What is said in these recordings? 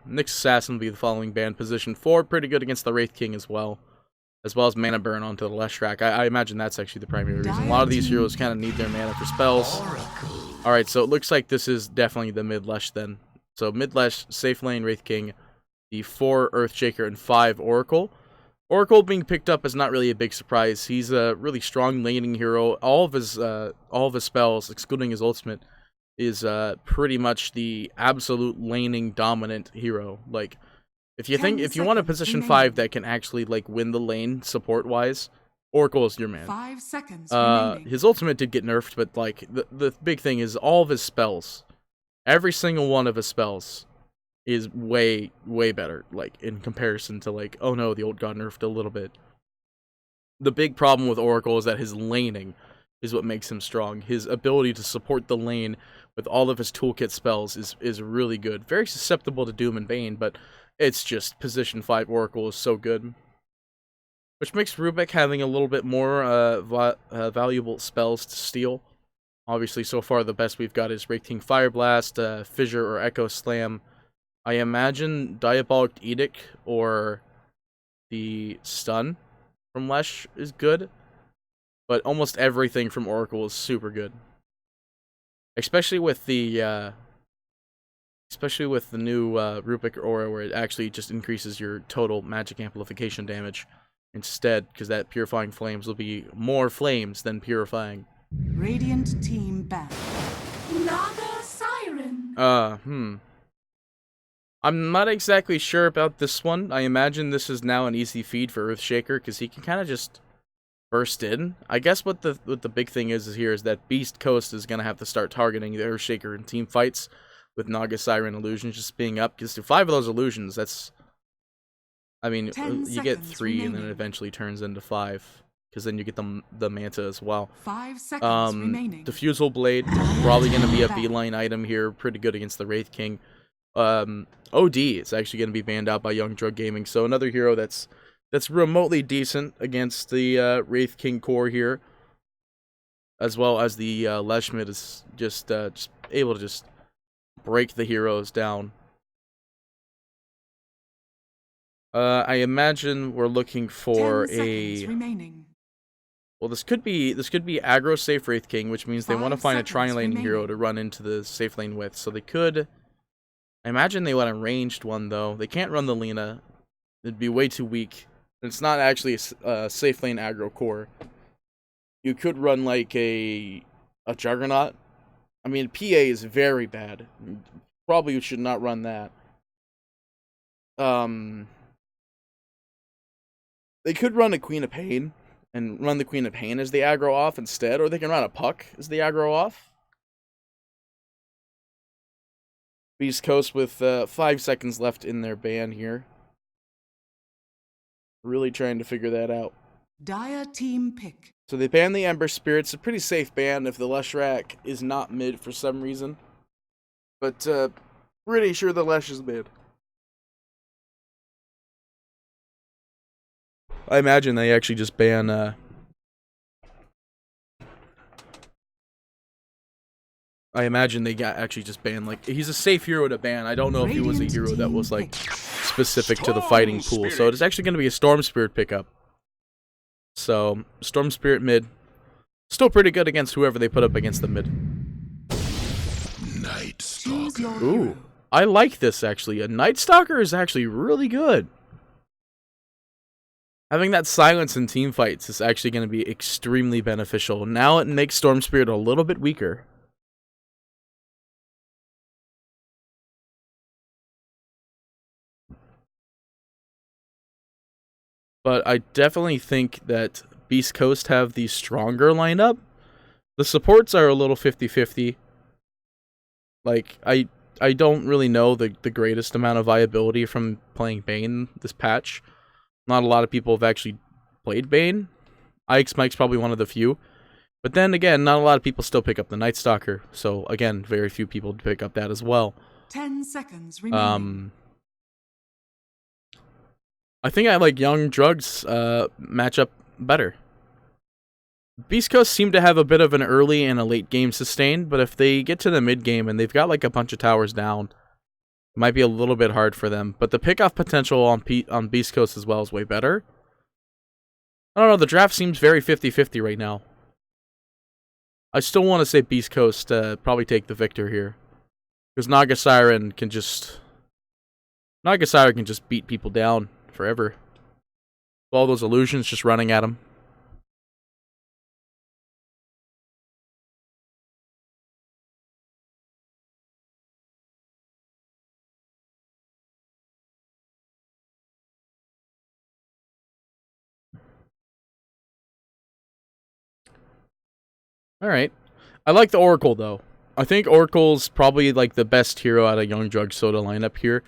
Nyx Assassin will be the following ban. Position 4, pretty good against the Wraith King as well as Mana Burn onto the Leshrac. I imagine that's actually the primary reason. A lot of these heroes kind of need their mana for spells. Alright, so it looks like this is definitely the mid-Lesh then. So mid-Lesh, safe lane, Wraith King, the 4 Earthshaker, and 5 Oracle. Oracle being picked up is not really a big surprise. He's a really strong laning hero. All of his spells, excluding his ultimate, is pretty much the absolute laning dominant hero. Like, if you want a position 5 that can actually like win the lane support wise, Oracle is your man. 5 seconds remaining. His ultimate did get nerfed, but like the big thing is all of his spells, every single one of his spells is way better, like in comparison to like, oh no, the ult got nerfed a little bit. The big problem with Oracle is that his laning is what makes him strong. His ability to support the lane with all of his toolkit spells is really good. Very susceptible to Doom and Bane, but it's just position 5 Oracle is so good. Which makes Rubik having a little bit more valuable spells to steal. Obviously, so far the best we've got is Wraith King Fire Blast, Fissure or Echo Slam. I imagine Diabolic Edict or the Stun from Lesh is good. But almost everything from Oracle is super good. Especially with the new Rupik Aura, where it actually just increases your total magic amplification damage instead, because that Purifying Flames will be more flames than purifying. Radiant team back. Naga Siren. I'm not exactly sure about this one. I imagine this is now an easy feed for Earthshaker, because he can kind of just burst in. I guess what the big thing is here is that Beast Coast is going to have to start targeting the Earthshaker in team fights with Naga Siren illusions just being up. Because to 5 of those illusions, that's... I mean, you get 3 remaining. And then it eventually turns into 5. Because then you get the Manta as well. 5 seconds remaining. Diffusal Blade, probably going to be a beeline item here. Pretty good against the Wraith King. OD is actually going to be banned out by Young Drug Gaming. So another hero that's remotely decent against the Wraith King core here. As well as the Leshmid is just able to just break the heroes down. I imagine we're looking for 10 seconds remaining. Well, this could be aggro safe Wraith King, which means they want to find a tri-lane hero to run into the safe lane with. So they could... I imagine they want a ranged one, though. They can't run the Lina. It'd be way too weak. It's not actually a safe lane aggro core. You could run like a Juggernaut. I mean, PA is very bad. Probably should not run that. They could run a Queen of Pain and run the Queen of Pain as the aggro off instead, or they can run a Puck as the aggro off. Beast Coast with 5 seconds left in their ban here. Really trying to figure that out. Dire team pick. So they ban the Ember Spirit. It's a pretty safe ban if the Leshrac is not mid for some reason. But pretty sure the Lesh is mid. I imagine they actually just ban I imagine they actually just ban, like, he's a safe hero to ban. I don't know if he was a hero that was, like, specific to the fighting pool. So it's actually going to be a Storm Spirit pickup. So, Storm Spirit mid. Still pretty good against whoever they put up against the mid. Night Stalker. Ooh, I like this, actually. A Night Stalker is actually really good. Having that silence in team fights is actually going to be extremely beneficial. Now it makes Storm Spirit a little bit weaker. But I definitely think that Beast Coast have the stronger lineup. The supports are a little 50-50. Like, I don't really know the greatest amount of viability from playing Bane this patch. Not a lot of people have actually played Bane. Ike's Mike's probably one of the few. But then again, not a lot of people still pick up the Night Stalker. So again, very few people pick up that as well. 10 seconds remaining. I think I like Young Drug's matchup better. Beast Coast seem to have a bit of an early and a late game sustain, but if they get to the mid game and they've got like a bunch of towers down, Might be a little bit hard for them, but the pickoff potential on Beast Coast as well is way better. I don't know, the draft seems very 50-50 right now. I still want to say Beast Coast probably take the victor here. Because Naga Siren can just beat people down forever. All those illusions just running at him. Alright. I like the Oracle, though. I think Oracle's probably, like, the best hero out of Young Drug Soda lineup here.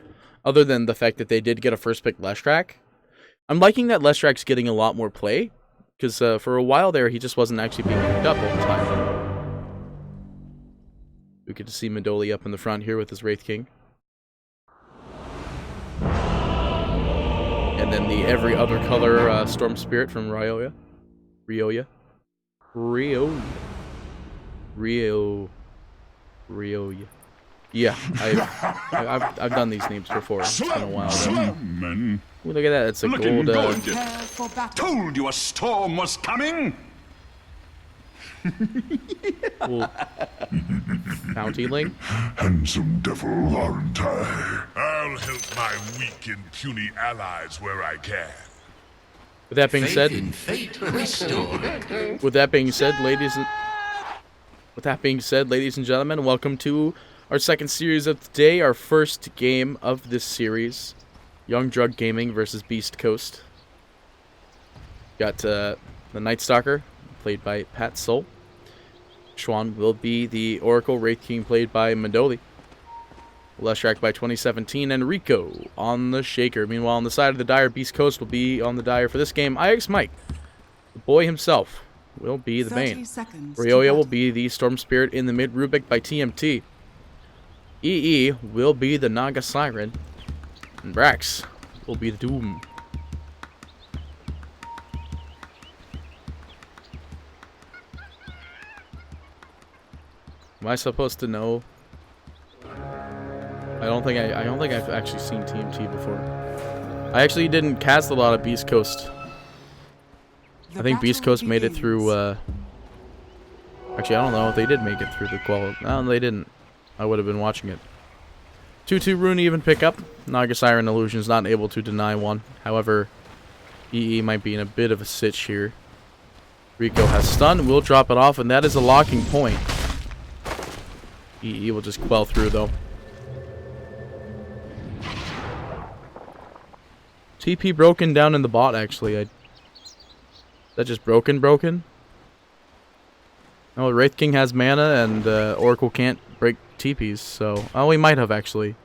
Other than the fact that they did get a first pick Leshrac. I'm liking that Leshrac's getting a lot more play. Because for a while there, he just wasn't actually being picked up all the time. We get to see Medoli up in the front here with his Wraith King. And then the every other color Storm Spirit from Ryoya. Ryoya. Yeah, I've done these names before. It's been a while though. Ooh, look at that, it's a gold Told you a storm was coming. cool bounty link. Handsome devil, aren't I? I'll help my weak and puny allies where I can. With that being said, ladies and gentlemen, welcome to our second series of the day, our first game of this series. Young Drug Gaming versus Beast Coast. Got the Night Stalker, played by Pat Soul. Schwan will be the Oracle Wraith King, played by Medoli. Leshrac by 2017, and Rico on the Shaker. Meanwhile, on the side of the Dire, Beast Coast will be on the Dire for this game. IX Mike, the boy himself, will be the Bane. Ryoya will be the Storm Spirit in the mid, Rubik by TMT. EE will be the Naga Siren. And Brax will be the Doom. Am I supposed to know? I don't think I've actually seen TMT before. I actually didn't cast a lot of Beast Coast. I think Beast Coast made it through actually, I don't know if they did make it through the qual. No, they didn't. I would have been watching it. 2-2 Rune even pick up. Naga Siren Illusion is not able to deny one. However, EE might be in a bit of a sitch here. Rico has stun, will drop it off, and that is a locking point. EE will just quell through though. TP broken down in the bot actually. Is that just broken? Oh, Wraith King has mana and Oracle can't break TPs, so... Oh, he might have actually.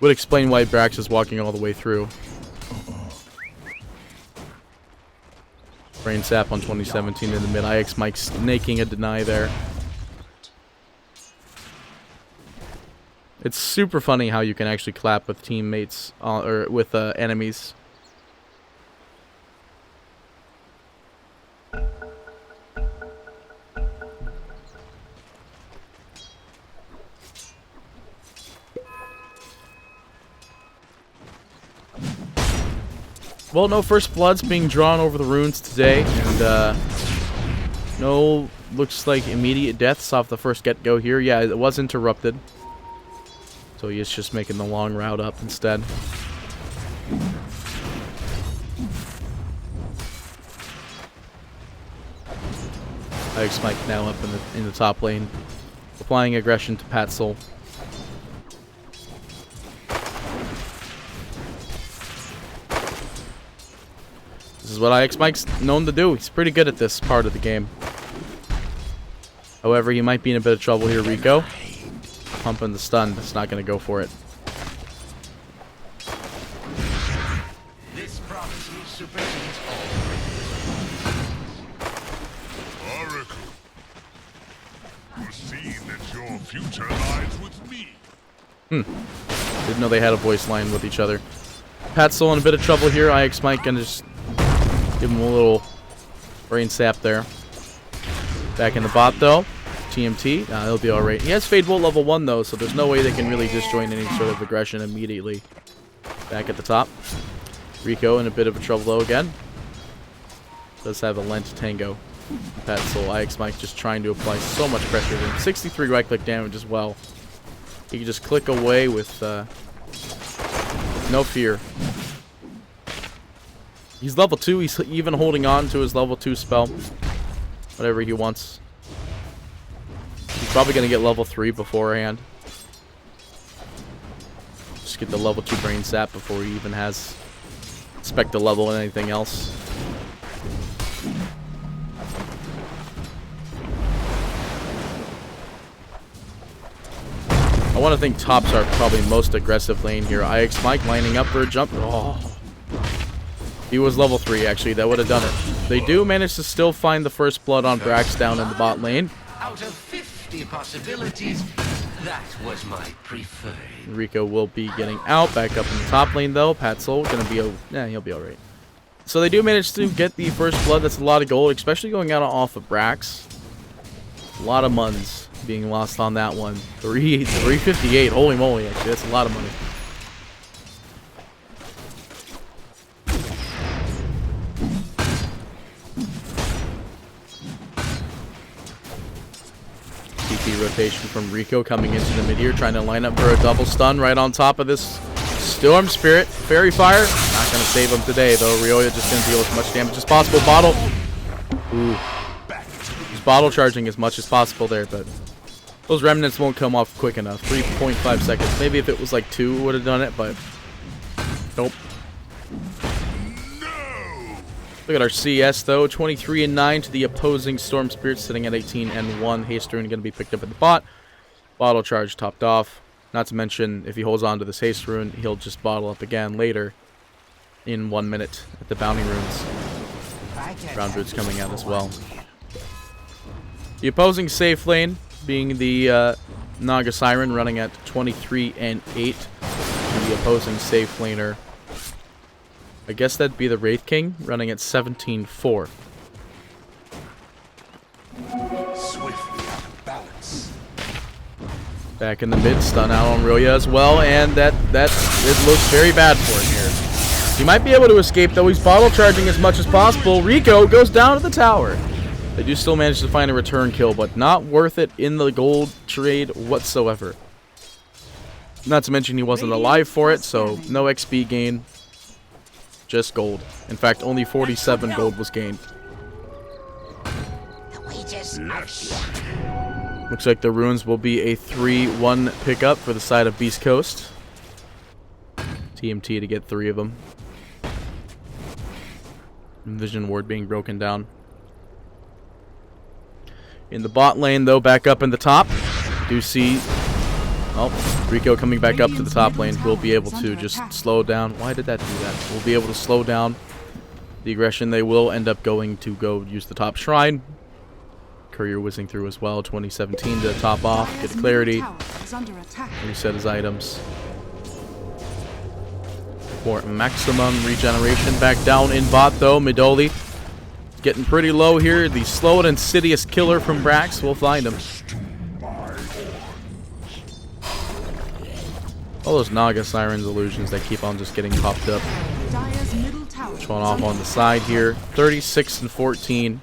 Would explain why Brax is walking all the way through. Brain Sap on 2017 in the mid. IX Mike snaking a deny there. It's super funny how you can actually clap with teammates, or with enemies. Well, no first bloods being drawn over the runes today, and no, looks like immediate deaths off the first get-go here. Yeah, it was interrupted. So he is just making the long route up instead. IX Mike now up in the top lane, applying aggression to Patzel. This is what IX Mike's known to do. He's pretty good at this part of the game. However, he might be in a bit of trouble here, Rico. Pumping the stun, it's not going to go for it. This prophecy supersedes all. Oracle, you see that your future lies with me. Didn't know they had a voice line with each other. Patzel in a bit of trouble here. IX Mike gonna just give him a little brain sap there. Back in the bot though. TMT. He'll be alright. He has Fade Bolt level 1 though, so there's no way they can really disjoin any sort of aggression immediately. Back at the top. Rico in a bit of a trouble though again. Does have a Lent Tango. Petzl, IX Mike just trying to apply so much pressure to him. 63 right click damage as well. He can just click away with no fear. He's level 2. He's even holding on to his level 2 spell. Whatever he wants. He's probably going to get level 3 beforehand. Just get the level 2 brain sap before he even has spec to level and anything else. I want to think tops are probably most aggressive lane here. IX Mike lining up for a jump. Oh. He was level 3 actually. That would have done it. They do manage to still find the first blood on Brax down in the bot lane. Out of 50 possibilities, that was my preferred. Rico will be getting out. Back up in the top lane though. Petzl gonna be he'll be alright. So they do manage to get the first blood. That's a lot of gold, especially going out off of Brax. A lot of muns being lost on that one. 358. Holy moly, actually, that's a lot of money. TP rotation from Rico coming into the mid here, trying to line up for a double stun right on top of this Storm Spirit. Fairy Fire, not going to save him today, though. Ryoya just going to deal as much damage as possible. Bottle. Ooh. Just bottle charging as much as possible there, but those remnants won't come off quick enough. 3.5 seconds. Maybe if it was like 2 would have done it, but nope. Look at our CS though, 23-9 to the opposing Storm Spirit, sitting at 18-1. Haste Rune going to be picked up at the bot. Bottle charge topped off. Not to mention, if he holds on to this Haste Rune, he'll just bottle up again later in 1 minute at the Bounty Runes. Ground Roots coming out as well. The opposing safe lane being the Naga Siren, running at 23-8. And the opposing safe laner, I guess that'd be the Wraith King, running at 17-4. Swiftly out of balance. Back in the mid, stun out on Ryoya as well, and it looks very bad for him here. He might be able to escape though. He's bottle charging as much as possible. Rico goes down to the tower. They do still manage to find a return kill, but not worth it in the gold trade whatsoever. Not to mention he wasn't alive for it, so no XP gain. Just gold. In fact, only 47 gold was gained. Yes. Looks like the runes will be a 3-1 pickup for the side of Beast Coast. TMT to get 3 of them. Vision Ward being broken down. In the bot lane, though, back up in the top. Do see... Oh, Rico coming back up to the top lane. We'll be able to just slow down. Why did that do that? We'll be able to slow down the aggression. They will end up going to go use the top shrine. Courier whizzing through as well. 2017 to top off. Get clarity. Reset his items. For maximum regeneration. Back down in bot, though. Midoli getting pretty low here. The slow and insidious killer from Brax. We'll find him. All those Naga Sirens illusions that keep on just getting popped up. Showing off on the side here. 36-14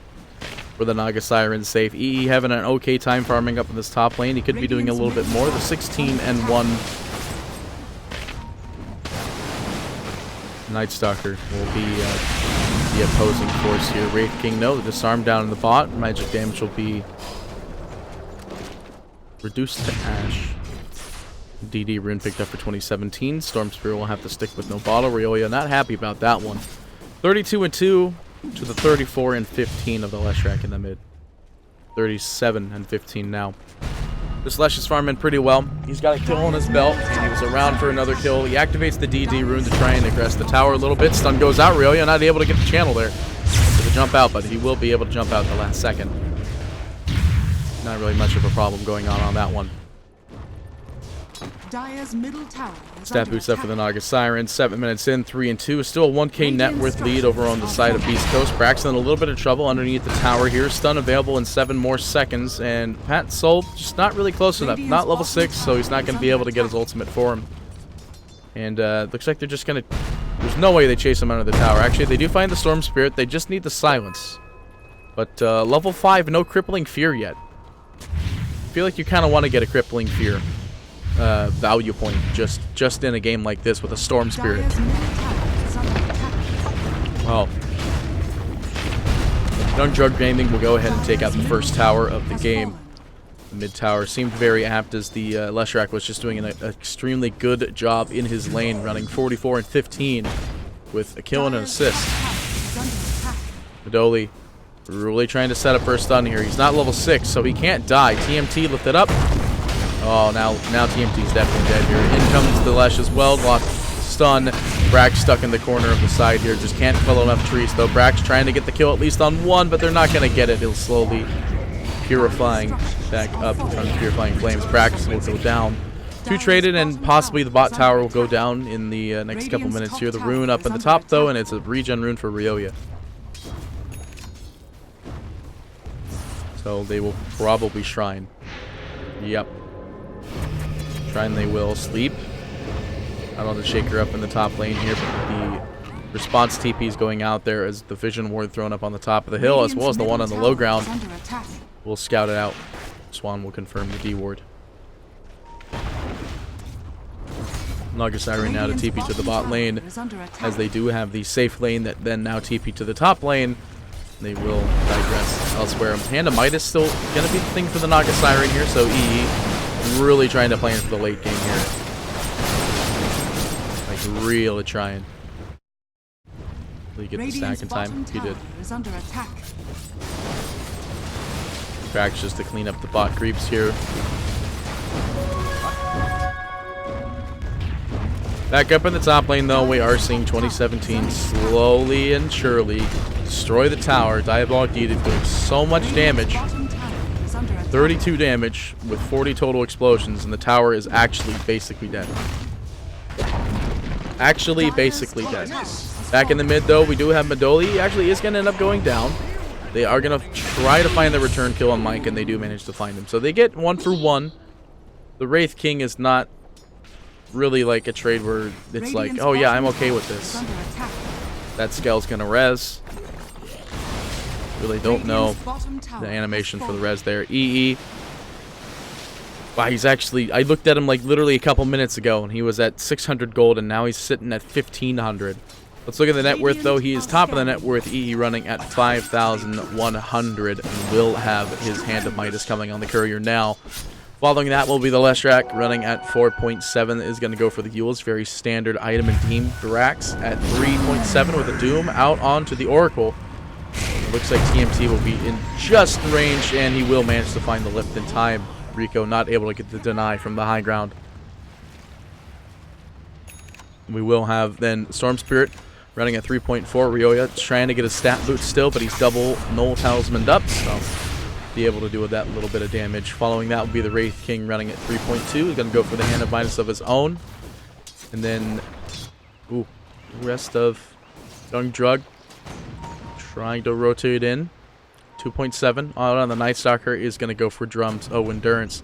for the Naga Siren safe. EE having an okay time farming up in this top lane. He could be doing a little bit more. The 16-1 Night Stalker will be the opposing force here. Wraith King, no, the disarm down in the bot. Magic damage will be reduced to ash. DD rune picked up for 2017. Storm Spirit will have to stick with no bottle. Ryoya not happy about that one. 32-2 to the 34-15 of the Leshrac in the mid. 37-15 now. This Lesh is farming pretty well. He's got a kill on his belt, and he was around for another kill. He activates the DD rune to try and aggress the tower a little bit. Stun goes out. Ryoya not able to get the channel there for the jump out, but he will be able to jump out the last second. Not really much of a problem going on that one. Dire's middle tower is Stat under boost up for the attack. Naga Siren. 7 minutes in, 3-2. Still a 1k net worth lead over on the side of Beast Coast. Braxton in a little bit of trouble underneath the tower here. Stun available in 7 more seconds. And Pat Soul just not really close enough. Not level 6, so he's not going to be able to get his ultimate for him. And looks like they're just going to... There's no way they chase him under the tower. Actually, they do find the Storm Spirit. They just need the silence. But level 5, no Crippling Fear yet. I feel like you kind of want to get a Crippling Fear value point just in a game like this with a Storm Spirit. Dire's middle tower is under attack. Well, Young Drug Gaming will go ahead and take out the first tower of the game. The mid tower seemed very apt as the Leshrac was just doing an extremely good job in his lane, running 44 and 15 with a kill and an assist. Medoli really trying to set up for a stun here. He's not level 6, so he can't die. TMT lifted up. Oh, now TMT's definitely dead here. In comes the Lesh as well. Lost stun. Brax stuck in the corner of the side here. Just can't fellow enough trees, though. Brax trying to get the kill at least on one, but they're not going to get it. He'll slowly purifying back up from Purifying Flames. Brax will go down. 2 traded, and possibly the bot tower will go down in the next couple minutes here. The rune up in the top, though, and it's a regen rune for Ryoya. So they will probably Shrine. Yep. Shrine they will. Sleep. Out on the Shaker up in the top lane here, but the response TP is going out there as the Vision Ward thrown up on the top of the hill, as well as the one on the low ground. We'll scout it out. Swan will confirm the D ward. Naga Siren now to TP to the bot lane, as they do have the safe lane that then now TP to the top lane. They will digress elsewhere. Hand of Might is still going to be the thing for the Naga Siren here, so EE really trying to plan for the late game here. Like, really trying. Will he get the stack in time? He did. Cracks just to clean up the bot creeps here. Back up in the top lane, though, we are seeing 2017 slowly and surely destroy the tower. Diabolic Deed doing so much damage. 32 damage with 40 total explosions, and the tower is actually basically dead. Actually basically dead. Back in the mid, though, we do have Medoli. He actually is going to end up going down. They are going to try to find the return kill on Mike, and they do manage to find him. So they get 1 for 1. The Wraith King is not really like a trade where it's like, oh yeah, I'm okay with this. That Skell's gonna res. Really don't know the animation for the res there. EE. Wow, he's actually, I looked at him like literally a couple minutes ago, and he was at 600 gold, and now he's sitting at 1,500. Let's look at the net worth, though. He is top of the net worth. EE running at 5,100, and will have his Hand of Midas coming on the courier now. Following that will be the Leshrac, running at 4.7, is going to go for the Yules. Very standard item and team. Drax at 3.7 with a Doom out onto the Oracle. It looks like TMT will be in just range, and he will manage to find the lift in time. Rico not able to get the deny from the high ground. We will have then Storm Spirit running at 3.4. Ryoya trying to get a stat boot still, but he's double Null Talismaned up, so be able to do with that little bit of damage. Following that will be the Wraith King running at 3.2. He's going to go for the Hand of Midas of his own. And then, ooh, the rest of Young Drug trying to rotate in. 2.7. Out on the Night Stalker is going to go for drums. Oh, Endurance.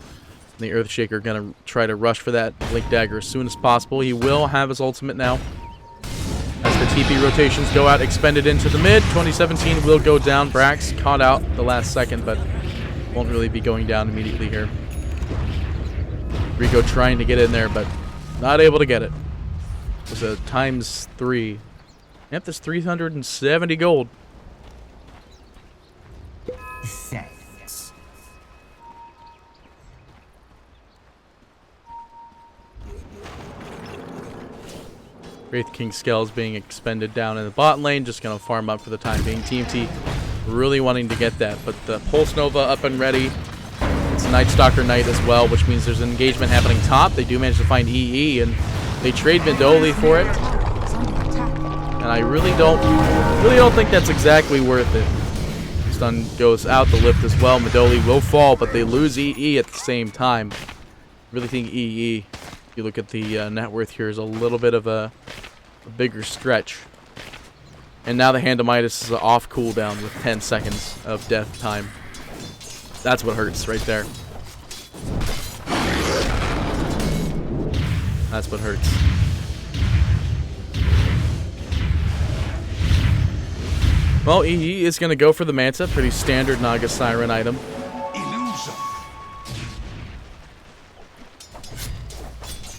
And the Earthshaker going to try to rush for that Blink Dagger as soon as possible. He will have his ultimate now. As the TP rotations go out, expended into the mid. 2017 will go down. Brax caught out the last second, but won't really be going down immediately here. Rico trying to get in there, but not able to get it. It was a ×3. Yep, that's 370 gold. Thanks. Wraith King Skell is being expended down in the bot lane, just going to farm up for the time being. TMT really wanting to get that, but the Pulse Nova up and ready. It's Night Stalker Knight as well, which means there's an engagement happening top. They do manage to find EE, and they trade Medoli for it. And I really don't think that's exactly worth it. Stun goes out, the lift as well. Medoli will fall, but they lose EE at the same time. Really think EE You look at the net worth here is a little bit of a bigger stretch. And now the Hand of Midas is off cooldown with 10 seconds of death time. That's what hurts right there. That's what hurts. Well, he is going to go for the Manta. Pretty standard Naga Siren item.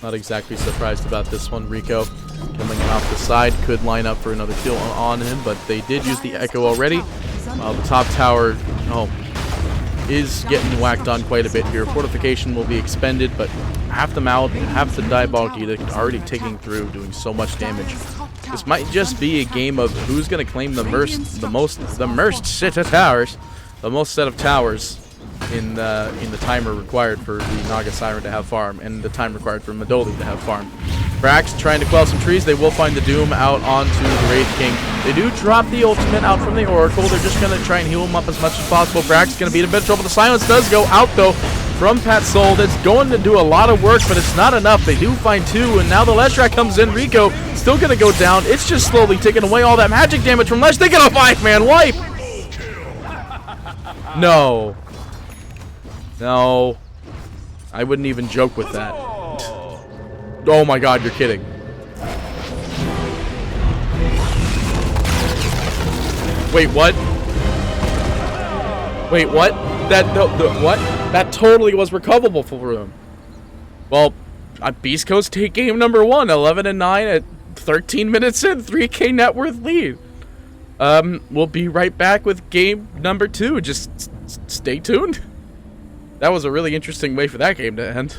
Not exactly surprised about this one. Rico coming in off the side could line up for another kill on him, but they did use the Echo already. The top tower is getting whacked on quite a bit here. Fortification will be expended, but half the Mal, half the Diabolic Edict already ticking through, doing so much damage. This might just be a game of who's going to claim the most set of towers, the most set of towers in the timer required for the Naga Siren to have farm, and the time required for Medoli to have farm. Brax trying to quell some trees. They will find the Doom out onto the Wraith King. They do drop the ultimate out from the Oracle. They're just going to try and heal him up as much as possible. Brax is going to be in a bit of trouble. The silence does go out, though, from Pat Soul. That's going to do a lot of work, but it's not enough. They do find 2, and now the Leshrac comes in. Rico still going to go down. It's just slowly taking away all that magic damage from Lesh. They get a 5-man wipe! No. No. I wouldn't even joke with that. Oh my god, you're kidding. Wait, what? Wait, what? What? That totally was recoverable for him. Well, Beast Coast take game number 1, 11-9 at 13 minutes in, 3K net worth lead. We'll be right back with game number 2. Just stay tuned. That was a really interesting way for that game to end.